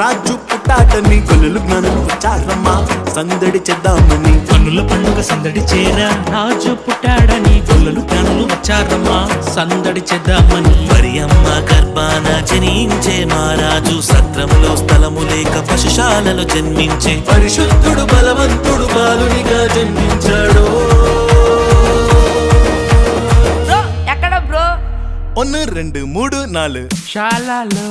రాజు పుట్టాడని గొల్లలు జ్ఞానులు వచ్చారమ్మా సందడి చేద్దామని. కన్నుల పండుగ సందడి చేరా రాజు పుట్టాడని గొల్లలు జ్ఞానులు వచ్చారమ్మా సందడి చేద్దామని. మరి అమ్మ గర్భాన జనించే మహారాజు సత్రంలో స్థలము లేక పశుశాలలో జన్మించే పరిశుద్ధుడు బలవంతుడు బాలునిగా జన్మించాడు. 1 2 3 4 శాలలో